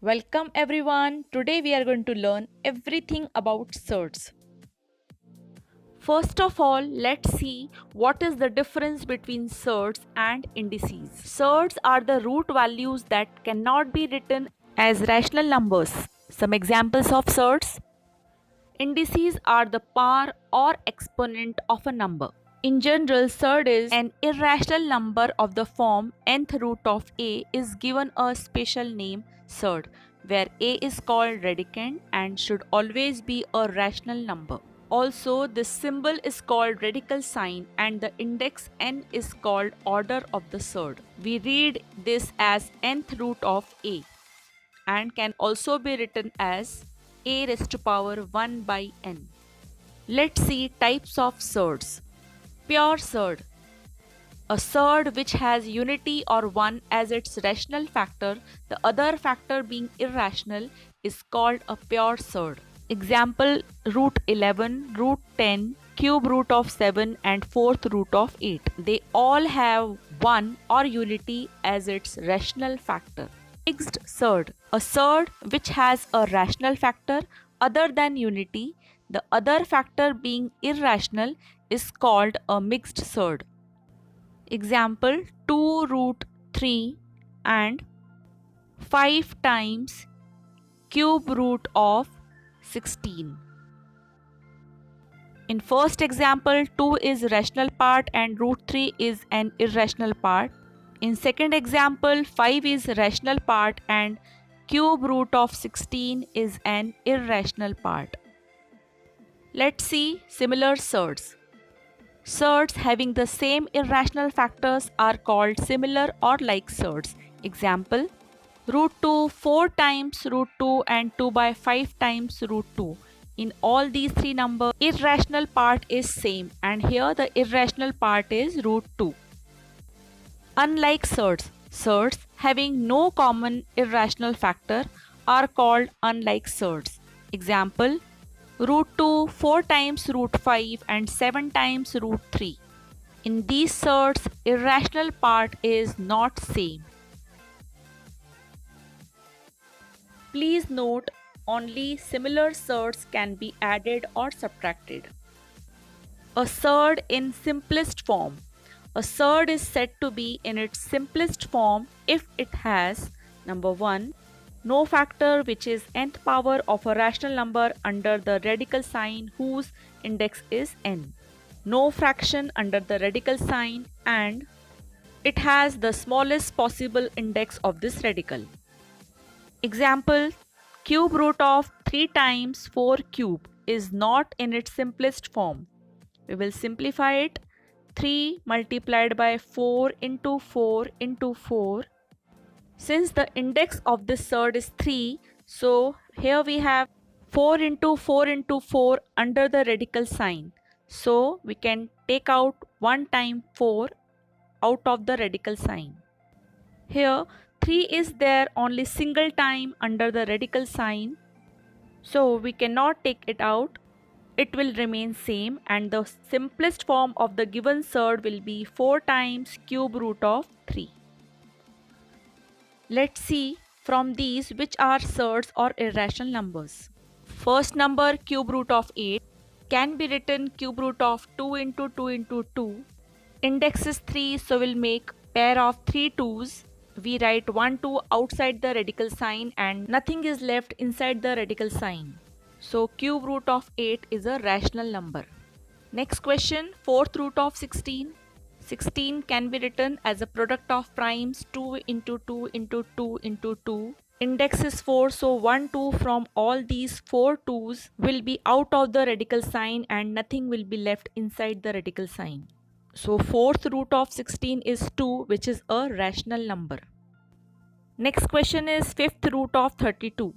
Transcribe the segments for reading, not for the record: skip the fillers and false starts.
Welcome everyone. Today we are going to learn everything about surds. First of all, let's see what is the difference between surds and indices. Surds are the root values that cannot be written as rational numbers. Some examples of surds. Indices are the power or exponent of a number. In general, surd is an irrational number of the form nth root of a is given a special name surd, where a is called radicand and should always be a rational number. Also, this symbol is called radical sign and the index n is called order of the surd. We read this as nth root of a and can also be written as a raised to power 1 by n. Let's see types of surds. Pure surd. A surd which has unity or 1 as its rational factor, the other factor being irrational, is called a pure surd. Example, root 11, root 10, cube root of 7 and fourth root of 8. They all have 1 or unity as its rational factor. Mixed surd. A surd which has a rational factor other than unity, the other factor being irrational, is called a mixed surd. Example, 2 root 3 and 5 times cube root of 16. In first example, 2 is rational part and root 3 is an irrational part. In second example, 5 is rational part and cube root of 16 is an irrational part. Let's see similar surds. Surds having the same irrational factors are called similar or like surds. Example, root 2 4 times root 2 and 2 by 5 times root 2. In all these three numbers, irrational part is same and here the irrational part is root 2. Unlike surds, surds having no common irrational factor are called unlike surds. Example, root 2 4 times root 5 and 7 times root 3. In these surds, irrational part is not same. Please note, only similar surds can be added or subtracted. A surd in simplest form. A surd is said to be in its simplest form if it has number 1. No factor which is nth power of a rational number under the radical sign whose index is n. No fraction under the radical sign and it has the smallest possible index of this radical. Example, cube root of 3 times 4 cube is not in its simplest form. We will simplify it. 3 multiplied by 4 into 4 into 4. Since the index of this surd is 3, so here we have 4 into 4 into 4 under the radical sign. So we can take out 1 time 4 out of the radical sign. Here 3 is there only single time under the radical sign. So we cannot take it out. It will remain same and the simplest form of the given surd will be 4 times cube root of 3. Let's see from these which are surds or irrational numbers. First number, cube root of 8, can be written cube root of 2 into 2 into 2. Index is 3, so we'll make pair of 3 2's. We write 1 2 outside the radical sign and nothing is left inside the radical sign. So cube root of 8 is a rational number. Next question, fourth root of 16. 16 can be written as a product of primes 2 into 2 into 2 into 2. Index is 4, so 1 2 from all these 4 2's will be out of the radical sign and nothing will be left inside the radical sign. So fourth root of 16 is 2, which is a rational number. Next question is fifth root of 32.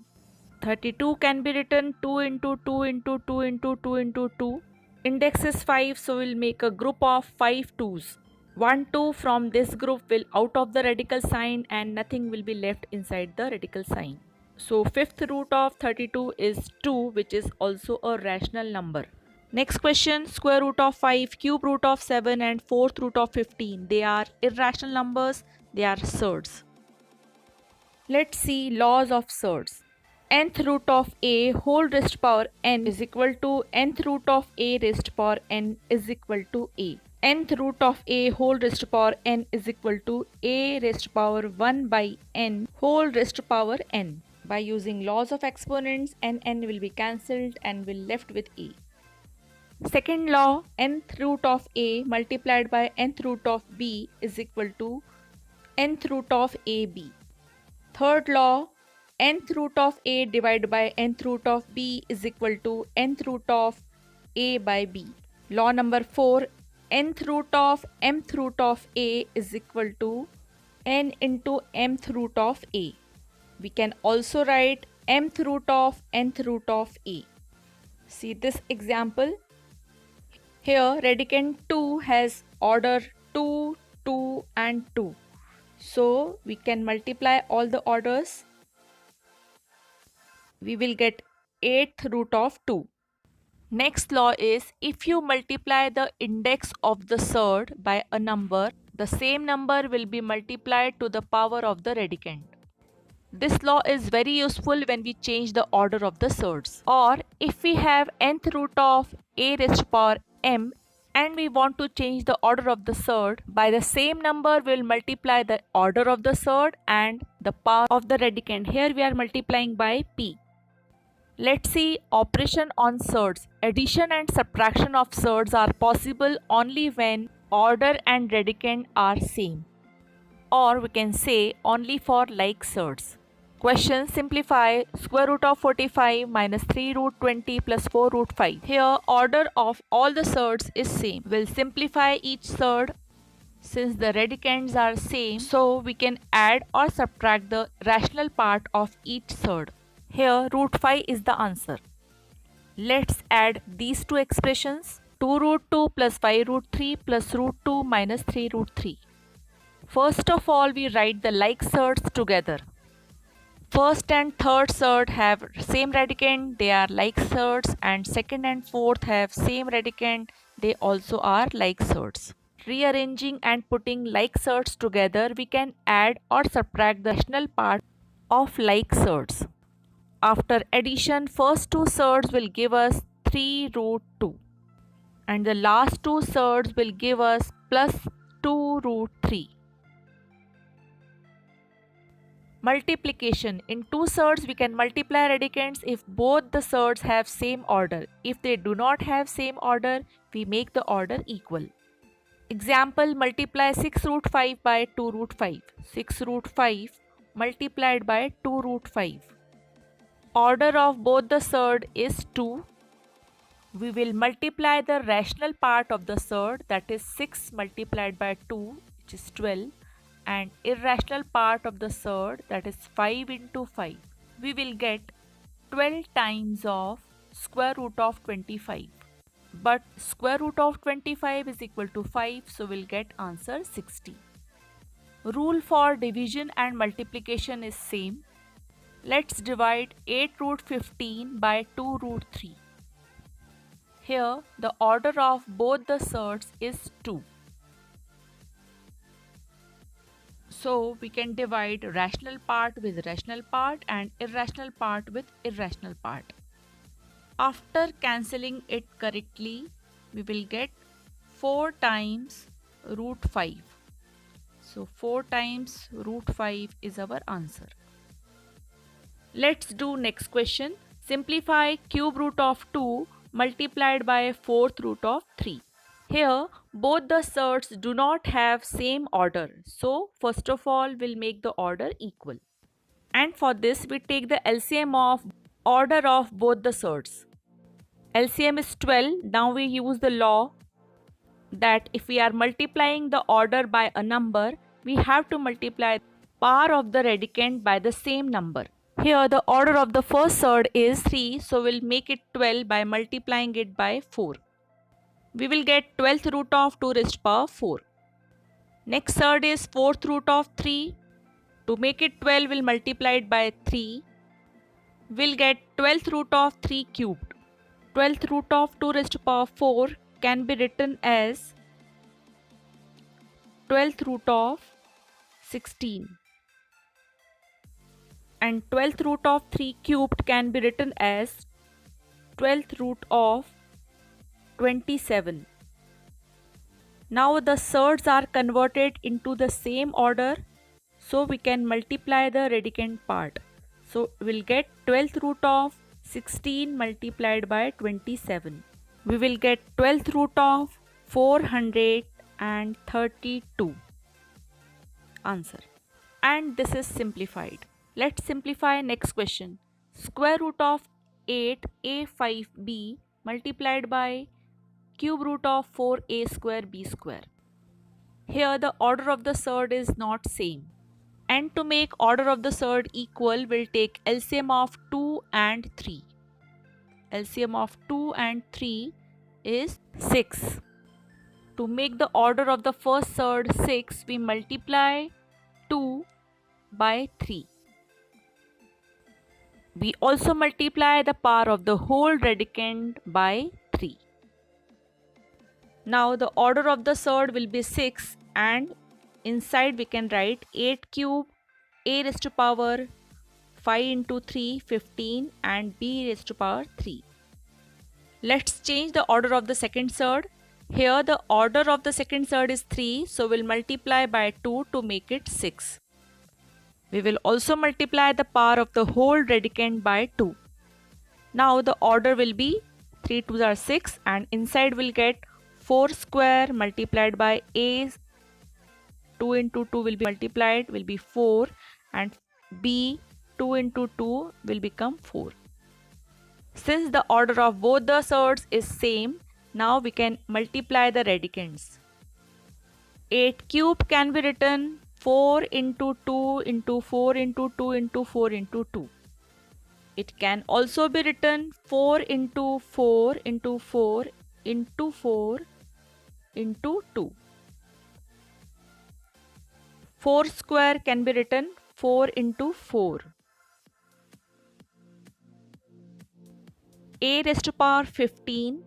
32 can be written 2 into 2 into 2 into 2 into 2. Index is 5, so we'll make a group of 5 2's. 1 2 from this group will out of the radical sign and nothing will be left inside the radical sign. So fifth root of 32 is 2, which is also a rational number. Next question, square root of 5, cube root of 7 and fourth root of 15. They are irrational numbers, they are surds. Let's see laws of surds. Nth root of a whole raised power n is equal to nth root of a raised power n is equal to a. Nth root of a whole raised power n is equal to a raised power 1 by n whole raised power n. By using laws of exponents, n will be cancelled and will left with a. Second law, nth root of a multiplied by nth root of b is equal to nth root of ab. Third law, nth root of a divided by nth root of b is equal to nth root of a by b. Law number 4, nth root of mth root of a is equal to n into mth root of a. We can also write mth root of nth root of a. See this example. Here radicand 2 has order 2, 2 and 2. So we can multiply all the orders. We will get 8th root of 2. Next law is if you multiply the index of the surd by a number, the same number will be multiplied to the power of the radicand. This law is very useful when we change the order of the surds. Or if we have nth root of a raised to power m and we want to change the order of the surd, by the same number we will multiply the order of the surd and the power of the radicand. Here we are multiplying by p. Let's see operation on surds. Addition and subtraction of surds are possible only when order and radicand are same. Or we can say only for like surds. Question: simplify square root of 45 minus 3 root 20 plus 4 root 5. Here order of all the surds is same. We'll simplify each surd. Since the radicands are same, so we can add or subtract the rational part of each surd. Here root 5 is the answer. Let's add these two expressions. 2 root 2 plus 5 root 3 plus root 2 minus 3 root 3. First of all, we write the like surds together. First and third surd have same radicand, they are like surds, and second and fourth have same radicand, they also are like surds. Rearranging and putting like surds together, we can add or subtract the rational part of like surds. After addition, first two surds will give us 3 root 2 and the last two surds will give us plus 2 root 3. Multiplication. In two surds we can multiply radicands if both the surds have same order. If they do not have same order, we make the order equal. Example, multiply 6 root 5 by 2 root 5. 6 root 5 multiplied by 2 root 5. Order of both the surd is 2. We will multiply the rational part of the surd, that is 6 multiplied by 2, which is 12. And irrational part of the surd, that is 5 into 5. We will get 12 times of square root of 25. But square root of 25 is equal to 5, so we'll get answer 60. Rule for division and multiplication is same. Let's divide 8 root 15 by 2 root 3. Here the order of both the surds is 2. So we can divide rational part with rational part and irrational part with irrational part. After cancelling it correctly, we will get 4 times root 5. So 4 times root 5 is our answer. Let's do next question. Simplify cube root of 2 multiplied by 4th root of 3. Here both the surds do not have same order. So first of all we'll make the order equal. And for this we take the LCM of order of both the surds. LCM is 12. Now we use the law that if we are multiplying the order by a number, we have to multiply power of the radicand by the same number. Here the order of the first surd is 3, so we'll make it 12 by multiplying it by 4. We will get 12th root of 2 raised to power 4. Next surd is 4th root of 3. To make it 12, we'll multiply it by 3. We'll get 12th root of 3 cubed. 12th root of 2 raised to power 4 can be written as 12th root of 16. and 12th root of 3 cubed can be written as 12th root of 27. Now the surds are converted into the same order, so we can multiply the radicand part. So we'll get 12th root of 16 multiplied by 27. We will get 12th root of 432. Answer. And this is simplified. Let's simplify next question. Square root of 8a5b multiplied by cube root of 4a square b square. Here the order of the surd is not same. And to make order of the surd equal, we'll take LCM of 2 and 3. LCM of 2 and 3 is 6. To make the order of the first surd 6, we multiply 2 by 3. We also multiply the power of the whole radicand by 3. Now the order of the surd will be 6, and inside we can write 8 cube a raised to power 5 into 3 15 and b raised to power 3. Let's change the order of the second surd. Here the order of the second surd is 3, so we'll multiply by 2 to make it 6. We will also multiply the power of the whole radicand by 2. Now the order will be 3 2s are 6, and inside we'll get 4 square multiplied by a. 2 into 2 will be multiplied, will be 4, and b 2 into 2 will become 4. Since the order of both the surds is same, now we can multiply the radicands. 8 cube can be written 4 into 2 into 4 into 2 into 4 into 2. It can also be written 4 into 4 into 4 into 4 into 2. 4 square can be written 4 into 4. A raised to power 15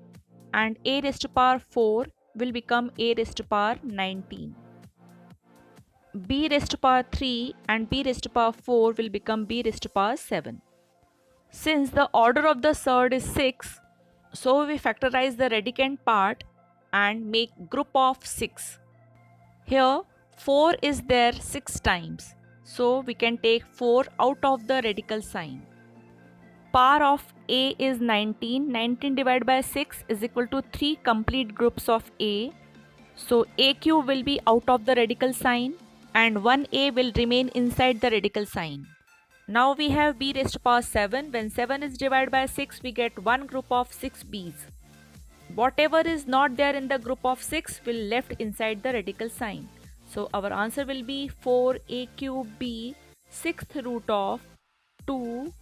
and a raised to power 4 will become a raised to power 19. B raised to power 3 and b raised to power 4 will become b raised to power 7. Since the order of the surd is 6, so we factorize the radicand part and make group of 6. Here 4 is there 6 times, so we can take 4 out of the radical sign. Power of a is 19. 19 divided by 6 is equal to 3 complete groups of a. So a cube will be out of the radical sign and 1a will remain inside the radical sign. Now we have b raised to power 7. When 7 is divided by 6, we get one group of 6 b's. Whatever is not there in the group of 6 will left inside the radical sign. So our answer will be 4a cube b 6th root of 2ab.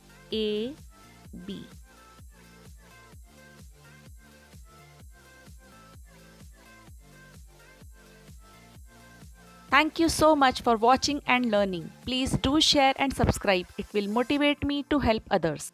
Thank you so much for watching and learning. Please do share and subscribe. It will motivate me to help others.